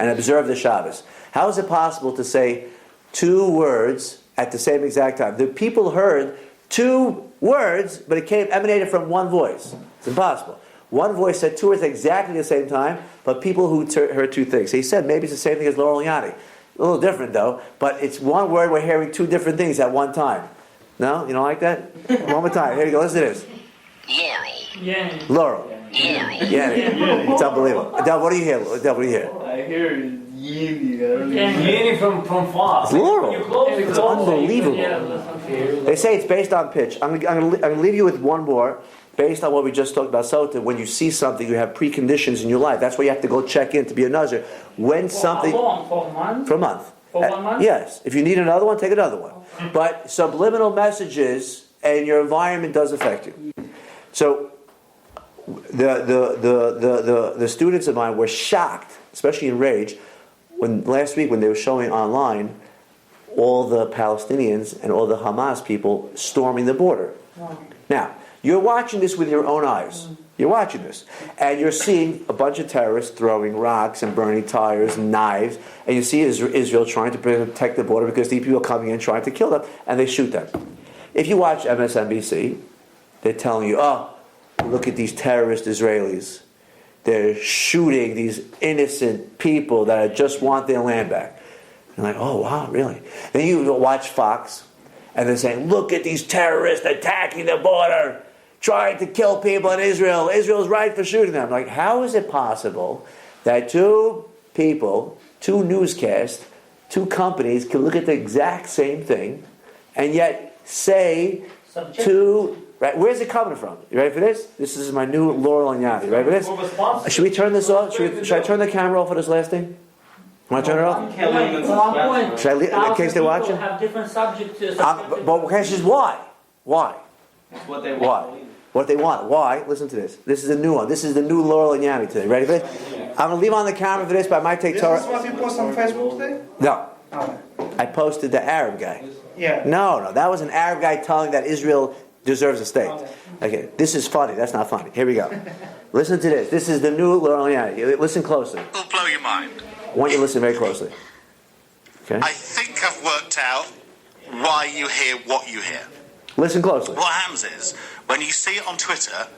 Speaker 2: observe the Shabbos. How is it possible to say two words at the same exact time? The people heard two words, but it emanated from one voice. It's impossible. One voice said two words at exactly the same time, but people who heard two things. He said maybe it's the same thing as Laurel and Yanni. A little different though, but it's one word, we're hearing two different things at one time. No? You don't like that? One more time. Here you go. Listen to this.
Speaker 7: Yanni.
Speaker 2: Laurel. Yanni. It's unbelievable. Del, what do you hear? Del, what do you hear?
Speaker 3: I hear Yanni.
Speaker 5: Yanni from far.
Speaker 2: It's Laurel. It's unbelievable. They say it's based on pitch. I'm going to leave you with one more. Based on what we just talked about, Sotah, when you see something, you have preconditions in your life. That's why you have to go check in to be a nazir. When something...
Speaker 7: How long? For a month?
Speaker 2: For a month.
Speaker 7: For 1 month?
Speaker 2: Yes. If you need another one, take another one. But subliminal messages and your environment does affect you. So the students of mine were shocked, especially in Rage, when last week when they were showing online all the Palestinians and all the Hamas people storming the border.
Speaker 7: Wow.
Speaker 2: Now, you're watching this with your own eyes. You're watching this. And you're seeing a bunch of terrorists throwing rocks and burning tires and knives. And you see Israel trying to protect the border because these people are coming in trying to kill them. And they shoot them. If you watch MSNBC, they're telling you, oh, look at these terrorist Israelis. They're shooting these innocent people that just want their land back. You're like, oh, wow, really? Then you watch Fox, and they're saying, look at these terrorists attacking the border, trying to kill people in Israel. Israel's right for shooting them. Like, how is it possible that two people, two newscasts, two companies can look at the exact same thing and yet say two... Right? Where's it coming from? You ready for this? This is my new Laurel and Yanni. You ready for this? Should we turn this off? Should I turn the camera off for this last thing? Want to turn it off? Should I leave, in case they're watching?
Speaker 7: Have different subjects.
Speaker 2: But the question is why? Why?
Speaker 3: It's what they want.
Speaker 2: Why? What they want. Why? Listen to this. This is a new one. This is the new Laurel and Yanni today. Ready for this? I'm going to leave on the camera for this, but I might take Torah.
Speaker 9: Is this what you post on Facebook today?
Speaker 2: No.
Speaker 9: Oh.
Speaker 2: I posted the Arab guy.
Speaker 9: Yeah.
Speaker 2: No. That was an Arab guy telling that Israel deserves a state. Okay. This is funny. That's not funny. Here we go. Listen to this. This is the new Laurel and Yanni. Listen closely.
Speaker 6: It'll blow your mind.
Speaker 2: I want you to listen very closely. Okay?
Speaker 6: I think I've worked out why you hear what you hear.
Speaker 2: Listen closely.
Speaker 6: What happens is, when you see it on Twitter,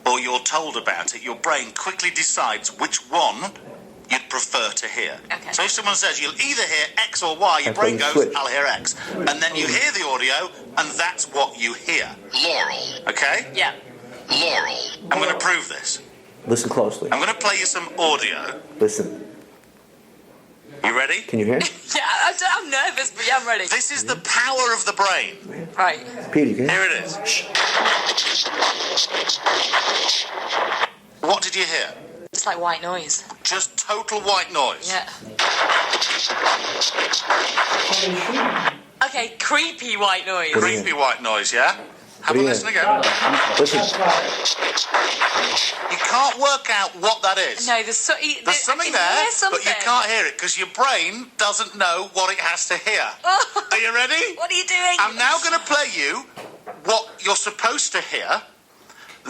Speaker 6: or you're told about it, your brain quickly decides which one you'd prefer to hear.
Speaker 10: Okay.
Speaker 6: So if someone says you'll either hear X or Y, your brain goes,
Speaker 2: switch.
Speaker 6: I'll hear X. And then you hear the audio, and that's what you hear. Laurel. Okay?
Speaker 10: Yeah.
Speaker 6: Laurel. I'm going to prove this.
Speaker 2: Listen closely.
Speaker 6: I'm going to play you some audio.
Speaker 2: Listen.
Speaker 6: You ready?
Speaker 2: Can you hear?
Speaker 10: Yeah, I'm nervous, but yeah, I'm ready.
Speaker 6: This is the power of the brain.
Speaker 10: Right.
Speaker 2: Peter, you can
Speaker 6: Here
Speaker 2: hear?
Speaker 6: it is. Shh. What did you hear?
Speaker 10: It's like white noise.
Speaker 6: Just total white noise.
Speaker 10: Yeah. Okay, creepy white noise.
Speaker 6: Creepy white noise, yeah? Have a
Speaker 2: do you
Speaker 6: listen
Speaker 2: hear?
Speaker 6: again.
Speaker 2: Listen.
Speaker 6: You can't work out what that is.
Speaker 10: No, there's
Speaker 6: something there, but you can't hear it because your brain doesn't know what it has to hear. Are you ready?
Speaker 10: What are you doing?
Speaker 6: I'm now going to play you what you're supposed to hear.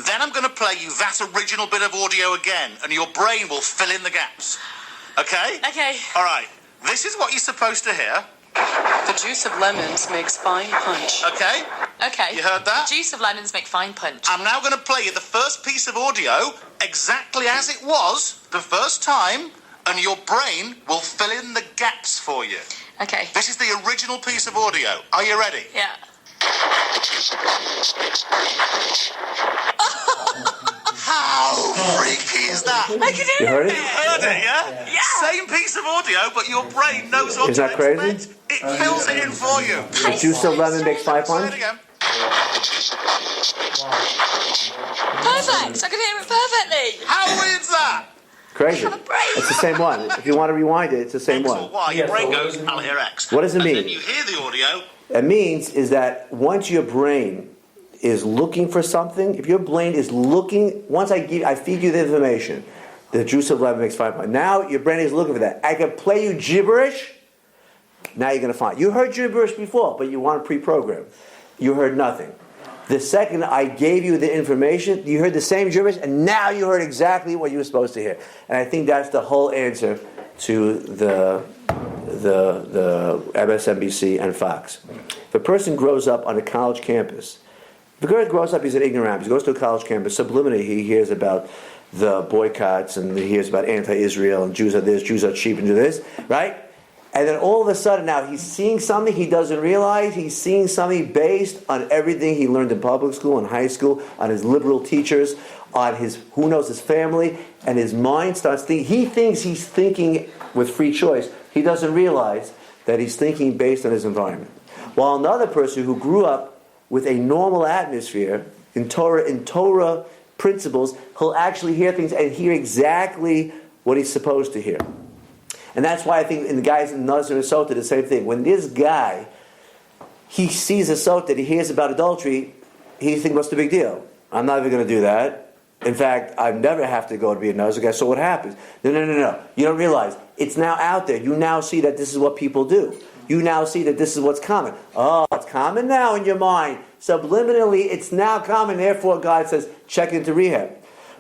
Speaker 6: Then I'm going to play you that original bit of audio again, and your brain will fill in the gaps. Okay?
Speaker 10: Okay.
Speaker 6: All right. This is what you're supposed to hear.
Speaker 11: The juice of lemons makes fine punch.
Speaker 6: Okay?
Speaker 10: Okay.
Speaker 6: You heard that?
Speaker 10: The juice of lemons make fine punch.
Speaker 6: I'm now going to play you the first piece of audio exactly as it was the first time, and your brain will fill in the gaps for you.
Speaker 10: Okay.
Speaker 6: This is the original piece of audio. Are you ready?
Speaker 10: Yeah.
Speaker 6: How freaky is that?
Speaker 10: I can
Speaker 2: You
Speaker 10: hear
Speaker 2: heard it?
Speaker 6: You heard it, yeah?
Speaker 10: Yeah.
Speaker 6: Same piece of audio, but your brain knows what
Speaker 2: Is that
Speaker 6: to
Speaker 2: crazy?
Speaker 6: expect. It fills it in for you.
Speaker 2: The juice of lemon makes fine
Speaker 6: Say it
Speaker 2: punch?
Speaker 6: again.
Speaker 10: Perfect. I can hear it perfectly.
Speaker 6: How weird's that?
Speaker 2: Crazy.
Speaker 10: have a brain.
Speaker 2: It's the same one. If you want to rewind it, it's the same
Speaker 6: X or
Speaker 2: one.
Speaker 6: Y. Your brain goes, I'll hear X.
Speaker 2: What does it
Speaker 6: And
Speaker 2: mean?
Speaker 6: then you hear the audio.
Speaker 2: It means is that once your brain is looking for something, if your brain is looking, once I feed you the information, the juice of lemon makes fine punch. Now your brain is looking for that. I can play you gibberish. Now you're going to find. You heard gibberish before, but you want to pre-program. You heard nothing. The second I gave you the information, you heard the same gibberish, and now you heard exactly what you were supposed to hear. And I think that's the whole answer to the MSNBC and Fox. If a person grows up on a college campus, if a guy grows up, he's an ignorant. He goes to a college campus, subliminally he hears about the boycotts and he hears about anti-Israel and Jews are this, Jews are cheap and do this, right? And then all of a sudden now he's seeing something he doesn't realize. He's seeing something based on everything he learned in public school and high school, on his liberal teachers, on his, who knows, his family, and his mind starts thinking. He thinks he's thinking with free choice. He doesn't realize that he's thinking based on his environment. While another person who grew up with a normal atmosphere in Torah principles, he'll actually hear things and hear exactly what he's supposed to hear. And that's why I think in the guys in nazir and Sotah, the same thing. When this guy, he sees a Sotah, he hears about adultery, he thinks, what's the big deal? I'm not even going to do that. In fact, I never have to go to be a nazir guy, so what happens? No. You don't realize. It's now out there. You now see that this is what people do. You now see that this is what's common. Oh, it's common now in your mind. Subliminally, it's now common. Therefore, God says, check into rehab.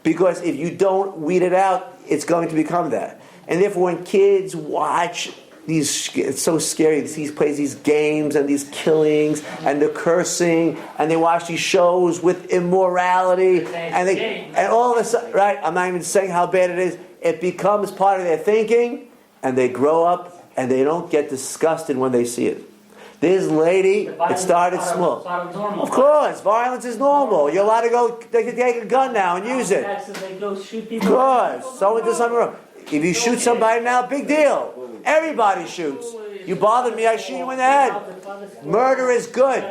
Speaker 2: Because if you don't weed it out, it's going to become that. And therefore, when kids watch these, it's so scary. He plays these games and these killings and the cursing, and they watch these shows with immorality, and all of a sudden, right? I'm not even saying how bad it is. It becomes part of their thinking, and they grow up, and they don't get disgusted when they see it. This lady, it started small. Of course, violence is normal. You're allowed to go. They can take a gun now and use it. Of course, someone does something wrong. If you shoot somebody now, big deal. Everybody shoots. You bother me, I shoot you in the head. Murder is good.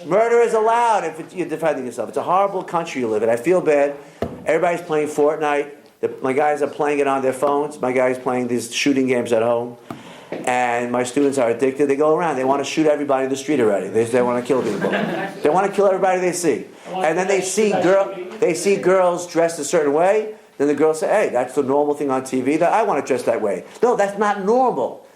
Speaker 2: Murder is allowed if you're defending yourself. It's a horrible country you live in. I feel bad. Everybody's playing Fortnite. My guys are playing it on their phones. My guys playing these shooting games at home. And my students are addicted. They go around. They want to shoot everybody in the street already. They want to kill people. They want to kill everybody they see. And then they see girls dressed a certain way. Then the girls say, hey, that's the normal thing on TV. That I want to dress that way. No, that's not normal.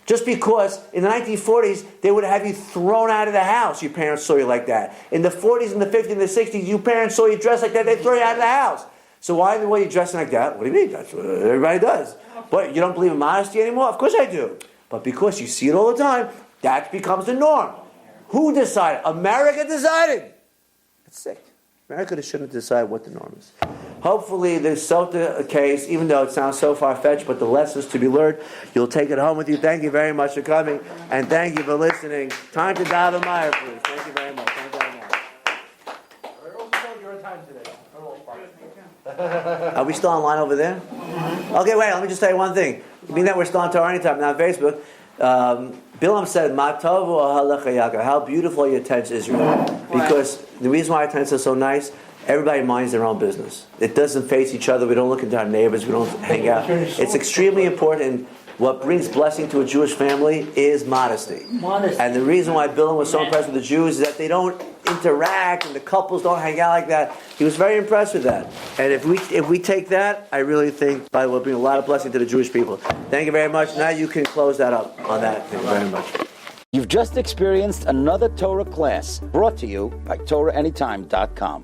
Speaker 2: Just because in the 1940s, they would have you thrown out of the house. Your parents saw you like that. In the 40s and the 50s and the 60s, your parents saw you dressed like that. They throw you out of the house. So why are you dressing like that? What do you mean? That's what everybody does. But you don't believe in modesty anymore? Of course I do. But because you see it all the time, that becomes the norm. Who decided? America decided. That's sick. America shouldn't decide what the norm is. hopefully this Sotah case, even though it sounds so far-fetched, but the lessons to be learned, you'll take it home with you. Thank you very much for coming, and thank you for listening. Time to daven Meyer, please. Thank you very much. Thank you very much. Are we still online over there? Okay, wait, let me just say one thing. Being that we're still on Torah Anytime, now on Facebook, Bilam said, how beautiful are your tents, Israel. Because the reason why our tents are so nice, everybody minds their own business. It doesn't face each other. We don't look into our neighbors. We don't hang out. It's extremely important. What brings blessing to a Jewish family is modesty. And the reason why Bilam was so impressed with the Jews is that they don't interact and the couples don't hang out like that. He was very impressed with that. And if we take that, I really think that will bring a lot of blessing to the Jewish people. Thank you very much. Now you can close that up on that. Thank you very much.
Speaker 1: You've just experienced another Torah class brought to you by TorahAnytime.com.